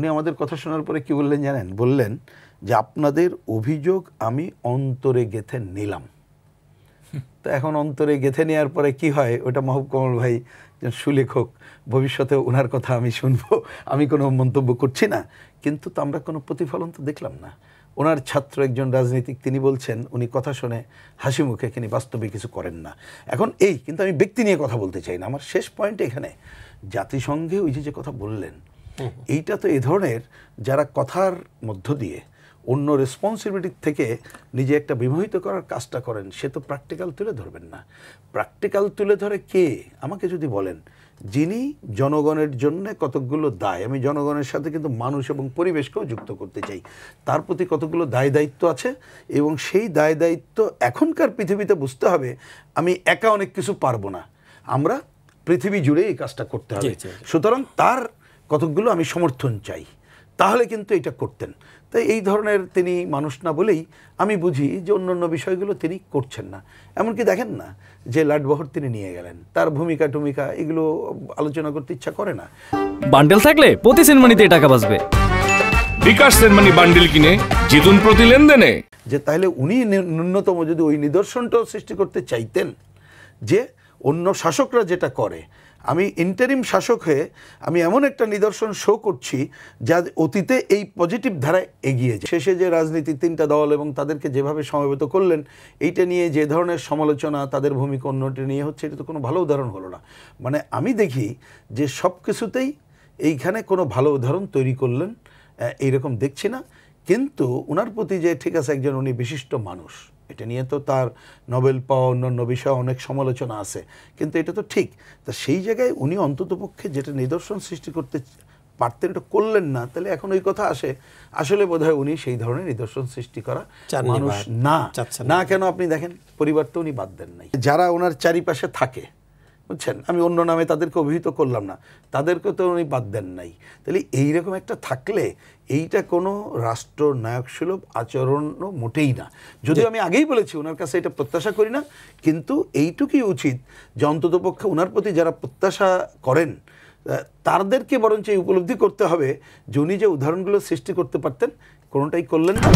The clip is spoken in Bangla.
উনি আমাদের কথা শোনার পরে কি বললেন জানেন? বললেন যে আপনাদের অভিযোগ আমি অন্তরে গেঁথে নিলাম। তো এখন অন্তরে গেঁথে নেওয়ার পরে কি হয়, ওটা মাহবুব কমল ভাই সুলেখক, ভবিষ্যতে ওনার কথা আমি শুনবো, আমি কোনো মন্তব্য করছি না, কিন্তু তো আমরা কোনো প্রতিফলন তো দেখলাম না। ওনার ছাত্র একজন রাজনীতিক, তিনি বলছেন উনি কথা শুনে হাসি মুখে, তিনি বাস্তবে কিছু করেন না। এখন এই, কিন্তু আমি ব্যক্তি নিয়ে কথা বলতে চাই না। আমার শেষ পয়েন্ট এখানে, জাতিসংঘে ওই যে কথা বললেন, এইটা তো এ ধরনের যারা কথার মধ্য দিয়ে অন্য রেসপন্সিবিলিটি থেকে নিজে একটা বিমোহিত করার কাজটা করেন, সে তো প্র্যাকটিক্যাল তুলে ধরবেন না। প্র্যাকটিক্যাল তুলে ধরে কে আমাকে যদি বলেন, যিনি জনগণের জন্য কতকগুলো দায়, আমি জনগণের সাথে কিন্তু মানুষ এবং পরিবেশকেও যুক্ত করতে চাই, তার প্রতি কতগুলো দায় দায়িত্ব আছে, এবং সেই দায় দায়িত্ব এখনকার পৃথিবীতে বুঝতে হবে আমি একা অনেক কিছু পারবো না, আমরা পৃথিবী জুড়ে এই কাজটা করতে হবে। সুতরাং তার কতকগুলো আমি সমর্থন চাই, তাহলে কিন্তু এটা করতেন। তাই এই ধরনের তিনি মানুষ না বলেই আমি বুঝি যে অন্য বিষয়গুলো তিনি করছেন না। এমনকি দেখেন না যে লাটবহর তিনি নিয়ে গেলেন, তার ভূমিকা টুমিকা এগুলো আলোচনা করতে ইচ্ছা করে না। বান্ডেল থাকলে প্রতি সেনমানিতে টাকা বাঁচবে। বিকাশ সেনমানি বান্ডেল কিনে জিতুন প্রতি লেনদেনে। যে তাহলে উনি ন্যূনতম যদি ওই নিদর্শনটাও সৃষ্টি করতে চাইতেন যে অন্য শাসকরা যেটা করে, আমি ইন্টারিম শাসক হয়ে আমি এমন একটা নিদর্শন শো করছি যা অতীতে এই পজিটিভ ধারায় এগিয়ে যায়। শেষে যে রাজনীতি তিনটা দল এবং তাদেরকে যেভাবে সমবেত করলেন, এইটা নিয়ে যে ধরনের সমালোচনা, তাদের ভূমিকা অন্যটি নিয়ে হচ্ছে, এটা তো কোনো ভালো উদাহরণ হলো না। মানে আমি দেখি যে সব কিছুতেই এইখানে কোনো ভালো উদাহরণ তৈরি করলেন এইরকম দেখছি না। কিন্তু ওনার প্রতি যে ঠিক আছে একজন উনি বিশিষ্ট মানুষ, এটা নিয়ে তো তার নোবেল পাওয়া অন্যান্য বিষয়ে অনেক সমালোচনা আছে, কিন্তু এটা তো ঠিক। তা সেই জায়গায় উনি অন্ততপক্ষে যেটা নিদর্শন সৃষ্টি করতে পারতেন এটা করলেন না, তাহলে এখন ওই কথা আসে আসলে বোধহয় উনি সেই ধরনের নিদর্শন সৃষ্টি করা মানুষ না। কেন আপনি দেখেন পরিবার তো উনি বাদ দেন নাই, যারা ওনার চারিপাশে থাকে, বুঝছেন, আমি অন্য নামে তাদেরকে অভিহিত করলাম না, তাদেরকে তো উনি বাদ দেন নাই। তাহলে এইরকম একটা থাকলে এইটা কোনো রাষ্ট্রনায়ক সুলভ আচরণও মোটেই না। যদিও আমি আগেই বলেছি ওনার কাছে এটা প্রত্যাশা করি না, কিন্তু এইটুকুই উচিত যে অন্ততপক্ষে ওনার প্রতি যারা প্রত্যাশা করেন তাদেরকে বরঞ্চ উপলব্ধি করতে হবে যে উনি যে উদাহরণগুলো সৃষ্টি করতে পারতেন কোনোটাই করলেন না।